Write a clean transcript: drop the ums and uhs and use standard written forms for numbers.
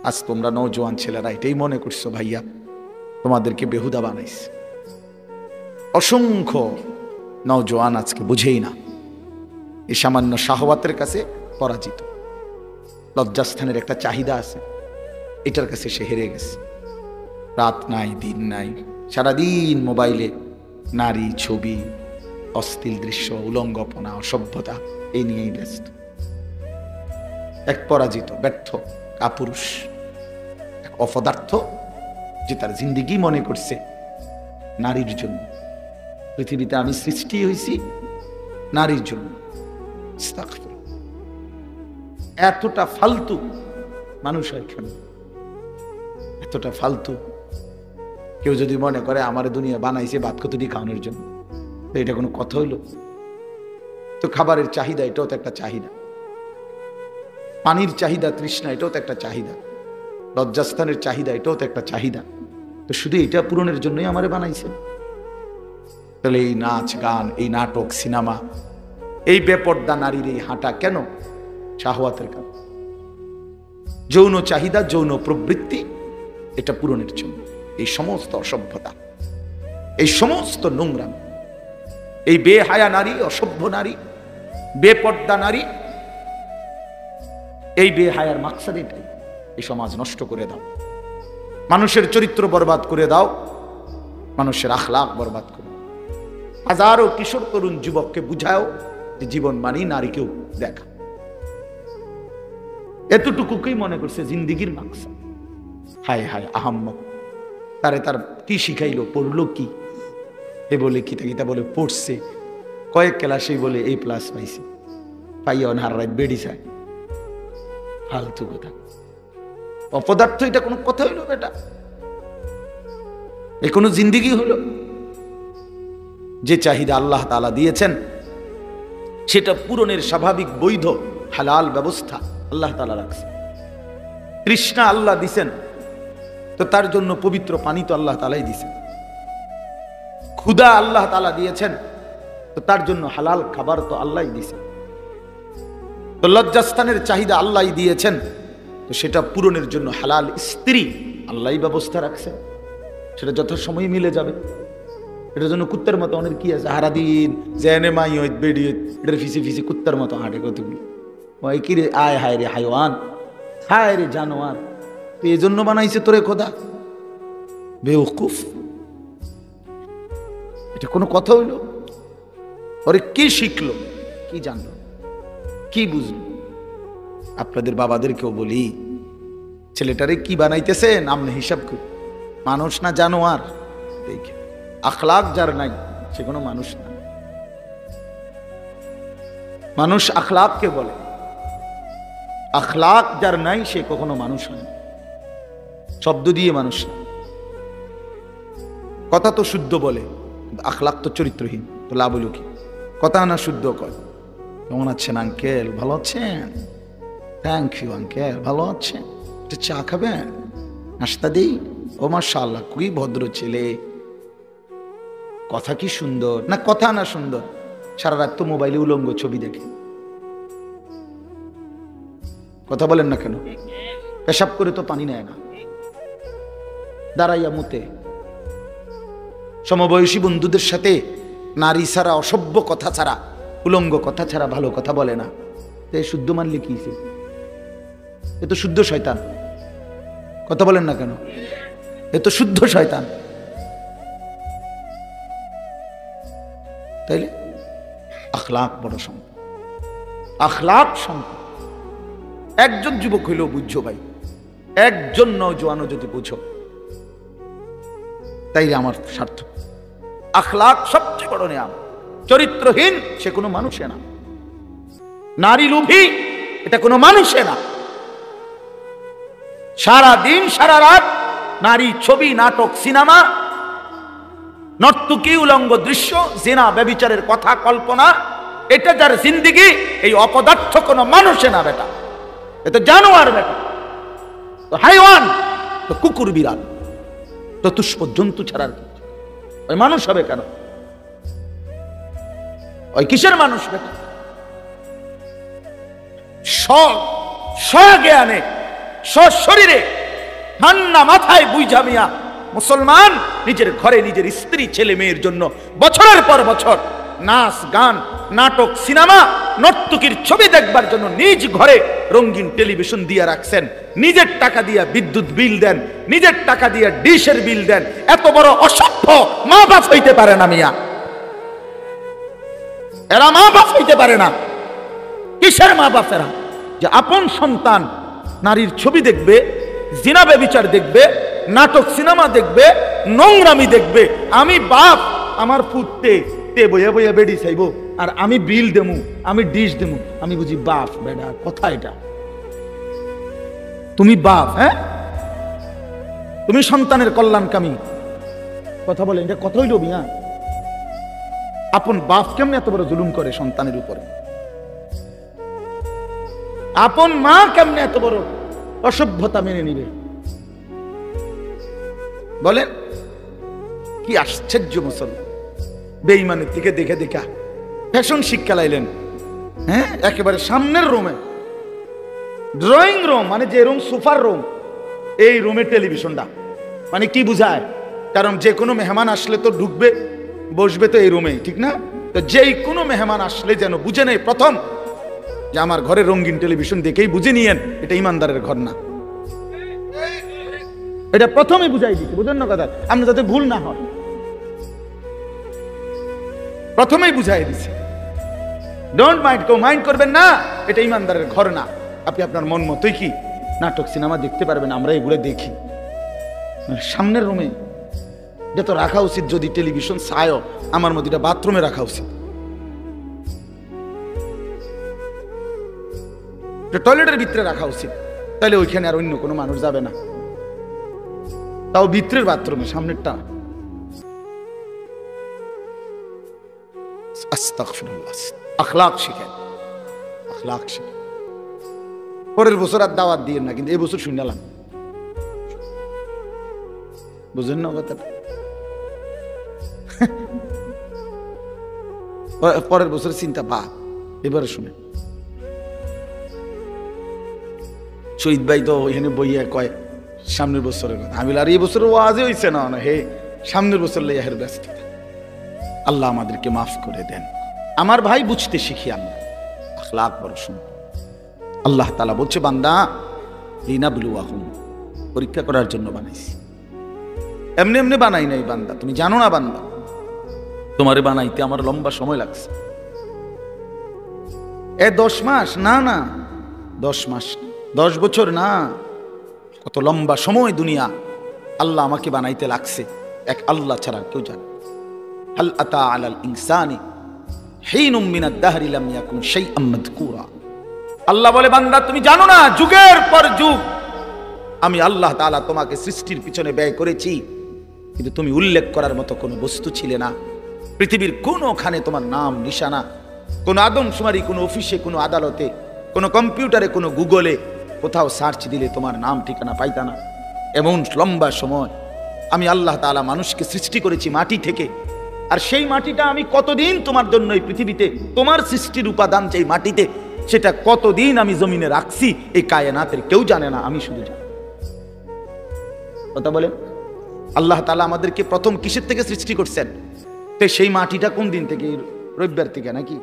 আজ তোমরা নওজোয়ান ছেলেরা এটাই মনে করছো ভাইয়া তোমাদেরকে বেহুদা বানাইছে। অসংখ্য নওজোয়ান আজকে বুঝেই না, এই সামান্য শাহওয়াতের কাছে পরাজিত। লজ্জাস্থানের একটা চাহিদা আছে, এটার কাছে সে হেরে গেছে। রাত নাই দিন নাই, সারাদিন মোবাইলে নারী ছবি, অশ্লীল দৃশ্য, উলঙ্গপনা, অসভ্যতা এই নিয়েই ব্যস্ত। এক পরাজিত ব্যর্থ কাপুরুষ, এক অপদার্থ, যে তার জিন্দিগি মনে করছে নারীর জন্য। পৃথিবীতে আমি সৃষ্টি হয়েছি নারীর জন্য। এতটা ফালতু মানুষ হয় কেন? এতটা ফালতু। কেউ যদি মনে করে আমার দুনিয়া বানাইছে ভাত কতটি খাওয়ানোর জন্য, তো এটা কোনো কথা হইল? তো খাবারের চাহিদা, এটাও তো একটা চাহিদা। পানির চাহিদা, তৃষ্ণা, এটাও তো একটা চাহিদা। লজ্জাস্থানের চাহিদা, এটাও তো একটা চাহিদা। তো শুধু এটা পূরণের জন্যই আমারে বানাইছে? তাহলে এই নাচ গান, এই নাটক, সিনেমা, এই বেপর্দা নারীর এই হাঁটা কেন? শাহওয়াতের কারণ। যৌন চাহিদা, যৌন প্রবৃত্তি, এটা পূরণের জন্য। এই সমস্ত অসভ্যতা, এই সমস্ত নোংরাম, এই বেহায়া নারী, অসভ্য নারী, বেপর্দা নারী, এই বেহায়ার মাকসাদ এটাই। এই সমাজ নষ্ট করে দাও, মানুষের চরিত্র বরবাদ করে দাও, মানুষের আখলাক বরবাদ করে দাও। হাজারো কিশোর তরুণ যুবককে বুঝাও যে জীবন মানেই নারীকেও দেখা। এতটুকুকেই মনে করছে জিন্দিগির মাকসাদ। হায় হায় আহাম্মক, তার কি শিখাইলো, পড়লো কি? এ বলে কিতা বলে পড়ছে, কয়েক ক্লাসেই বলে A+ পাইছে, পাইয়া অনহার রাত বেড়ি যায়। ফালতু কথা, অপদার্থ। এটা কোনো কথা হইল বেটা? এ কোনো জিন্দিগি হলো? যে চাহিদা আল্লাহ তাআলা দিয়েছেন সেটা পূরণের স্বাভাবিক বৈধ হালাল ব্যবস্থা আল্লাহ তাআলা রাখছে। তৃষ্ণা আল্লাহ দিছেন, তো তার জন্য পবিত্র পানি তো আল্লাহ তাআলাই দিছেন। ক্ষুধা আল্লাহ তাআলা দিয়েছেন, তো তার জন্য হালাল খাবার তো আল্লাহই দিছেন। তো লজ্জাস্থানের চাহিদা আল্লাহই দিয়েছেন, তো সেটা পূরণের জন্য হালাল স্ত্রী আল্লাহই ব্যবস্থা রাখছেন। সেটা যত সময় মিলে যাবে। এটার জন্য কুত্তার মতো অনেক কি আছে, সারাদিন জেনে মাই হইত বেড়ি হইত, এটার ফিসি ফিসি কুত্তার মতো হাঁটে কতগুলো। ওই কি রে, আয় হায় রে হাইওয়ান, হায় রে জানোয়ার। তো এই জন্য বানাইছে তোরে খোদা? বেওকুফ, এটা কোনো কথা হইল? ওরে কি শিখলো, কি জানলো, কি বুঝলো? আপনাদের বাবাদেরকেও বলি, ছেলেটারে কি বানাইতেছেন আপনি হিসাব করি। মানুষ না জানোয়ার? দেখে আখলাক যার নাই সে কোনো মানুষ না। মানুষ আখলাককে বলে, আখলাক যার নাই সে কখনো মানুষ হয় না। শব্দ দিয়ে মানুষ না। কথা তো শুদ্ধ বলে, আখলাক তো চরিত্রহীন, তো লাভ হইল কি? কথা না শুদ্ধ কয়, কেমন আছেন আঙ্কেল, ভালো আছেন? থ্যাংক ইউ আঙ্কেল, ভালো আছেন? একটা চা খাবেন, নাস্তা দিই? ও মাশাআল্লাহ, খুবই ভদ্র ছেলে, কথা কি সুন্দর। না কথা না সুন্দর, সারা রাত তো মোবাইলে উলঙ্গ ছবি দেখে। কথা বলেন না কেন? পেশাব করে তো পানি নেয় না, দাঁড়াইয়া মুতে। সমবয়সী বন্ধুদের সাথে নারী ছাড়া, অসভ্য কথা ছাড়া, উলঙ্গ কথা ছাড়া ভালো কথা বলে না। এই শুদ্ধ মানলে কি? এ তো শুদ্ধ শয়তান। কথা বলেন না কেন? এ তো শুদ্ধ শয়তান। তাইলে আখলাক বড় সম্পদ, আখলাক সম্পদ। একজন যুবক হইলেও বুঝছো ভাই, একজন নওজোয়ানও যদি বুঝো, তাইলে আমার সার্থক। আখলাক সবচেয়ে বড় নিয়ামত। চরিত্রহীন সে কোনো মানুষে না। নারী লোভী এটা কোনো মানুষে না। সারা দিন সারা রাত নারী ছবি, নাটক, সিনেমা, নর্তকী, উলঙ্গ দৃশ্য, জিনা, ব্যভিচারের কথা, কল্পনা, এটা যার জিন্দিগি, এই অপদার্থ কোনো মানুষে না বেটা। এটা জানোয়ার বেটা, তো হাইওয়ান, তো কুকুর, বিড়াল, চতুষ্প জন্তু ছাড়ার ওই মানুষ হবে কেন? ওই কিসের মানুষ বেটা? স্বজ্ঞানে সশরীরে ঠান্ডা মাথায় বুঝা মিয়া মুসলমান নিজের ঘরে নিজের স্ত্রী ছেলে মেয়ের জন্য বছরের পর বছর নাচ গান নাটক সিনেমা নর্তকীর ছবি দেখবার জন্য নিজ ঘরে রঙিন টেলিভিশন দিয়ে রাখছেন, নিজের টাকা দিয়ে বিদ্যুৎ বিল দেন, নিজের টাকা দিয়ে ডিশের বিল দেন। এত বড় অসভ্য মা বাপ হইতে পারে না মিয়া, এরা মা বাপ হইতে পারে না। কিসের মা বাপ এরা যে আপন সন্তান নারীর ছবি দেখবে, জিনা ব্যভিচার দেখবে, নাটক সিনেমা দেখবে, নোংরামি দেখবে। আমি বাপ, আমার ফুটতে তে বইয়া বইয়া বেডি চাইবো আর আমি বিল দেমু, আমি ডিশ দেমু, আমি বুঝি বাপ? বেটা কথা এটা, তুমি বাপ? হ্যাঁ, তুমি সন্তানের কল্যাণকামী কথা বলেন, এটা কথা হইল মিয়া? আপন বাপ কেমনে এত বড় জুলুম করে সন্তানের উপরে? আপন মা কেমনে এত বড় অসভ্যতা মেনে নিবে? বলেন কি আশ্চর্য মুসলমান বেঈমানের থেকে দেখে দেখা ফ্যাশন শিক্ষা লাইলেন। হ্যাঁ, একেবারে সামনের রুমে, ড্রয়িং রুম মানে যে রুম সোফার রুম, এই রুমে টেলিভিশনটা। মানে কি বুঝায়? কারণ যে কোনো মেহমান আসলে তো ঢুকবে বসবে তো এই রুমে, ঠিক না? তো যেই কোনো মেহমান আসলে যেন বুঝে নেই প্রথম যে আমার ঘরে রঙিন টেলিভিশন দেখেই বুঝে নিয়েন এটা ইমানদারের ঘর না। এটা প্রথমে বুঝাই দিচ্ছে, বুঝেন না কথা? আপনি যাতে ভুল না হয় প্রথমেই বুঝাই দিচ্ছে। ডোন্ট মাইন্ড, কেউ মাইন্ড করবেন না, এটা ইমানদারের ঘর না। আপনি আপনার মন মতোই কি নাটক সিনেমা দেখতে পারবেন, আমরা এগুলো দেখি। সামনের রুমে এটা তো রাখা উচিত, যদি টেলিভিশন চায়ও আমার মধ্যে এটা বাথরুমে রাখা উচিত, টয়লেটের ভিতরে রাখা উচিত, তাহলে ওইখানে আর অন্য কোনো মানুষ যাবে না। তাও ভিতরের বাথরুমে, সামনেরটা। আস্তাগফিরুল্লাহ। আখলাক শিখেন, আখলাক শিখেন। পরের বছর আর দাওয়াত দিয়ে না, কিন্তু এই বছর শুনলাম, বুঝেন না কথাটা? পরের বছর চিন্তা বা এবারে শুনে। শহীদ ভাই তো ওইখানে বইয়া কয় সামনের বছরের কথা। আমি আর এই বছর ওয়াজে হইছে না, হে সামনের বছর লইয়া ব্যস্ত। আল্লাহ আমাদেরকে মাফ করে দেন। আমার ভাই বুঝতে শিখি আমরা, আখলাক বড় সুন্দর। আল্লাহ তাআলা বলছে বান্দা লিনাবলুয়াহুম, পরীক্ষা করার জন্য বানাইছি, এমনি এমনি বানাই নাই বান্দা। তুমি জানো না বান্দা, তোমারে বানাইতে আমার লম্বা সময় লাগছে। 10 মাস না, না 10 মাস, 10 বছর না, কত লম্বা সময় দুনিয়া আল্লাহ আমাকে বানাইতে লাগছে, এক আল্লাহ ছাড়া কেউ জানে। হাল আতা আলাল ইনসানি হিনুম মিনাদ দাহরি লাম ইয়াকুন শাইআম মাযকুরা। আল্লাহ বলে বান্দা তুমি জানো না, যুগের পর যুগ আমি আল্লাহ তাআলা তোমাকে সৃষ্টির পিছনে ব্যয় করেছি, কিন্তু তুমি উল্লেখ করার মতো কোনো বস্তু ছিলে না। পৃথিবীর কোনোখানে তোমার নাম নিশানা, কোনো আদমশুমারি, কোনো অফিসে, কোনো আদালতে, কোনো কম্পিউটারে, কোনো গুগলে কোথাও সার্চ দিলে তোমার নাম ঠিকানা পাইতা না। এমন লম্বা সময় আমি আল্লাহ তাআলা মানুষকে সৃষ্টি করেছি মাটি থেকে, আর সেই মাটিটা আমি কতদিন তোমার জন্য এই পৃথিবীতে, তোমার সৃষ্টির উপাদান যেই মাটিতে, সেটা কতদিন আমি জমিনে রাখছি এই কায়নাতের কেউ জানে না, আমি শুধু জানি। কথা বলেন, আল্লাহ তাআলা আমাদেরকে প্রথম কিসের থেকে সৃষ্টি করছেন? তো সেই মাটিটা কোন দিন থেকে? রবিবার থেকে নাকি?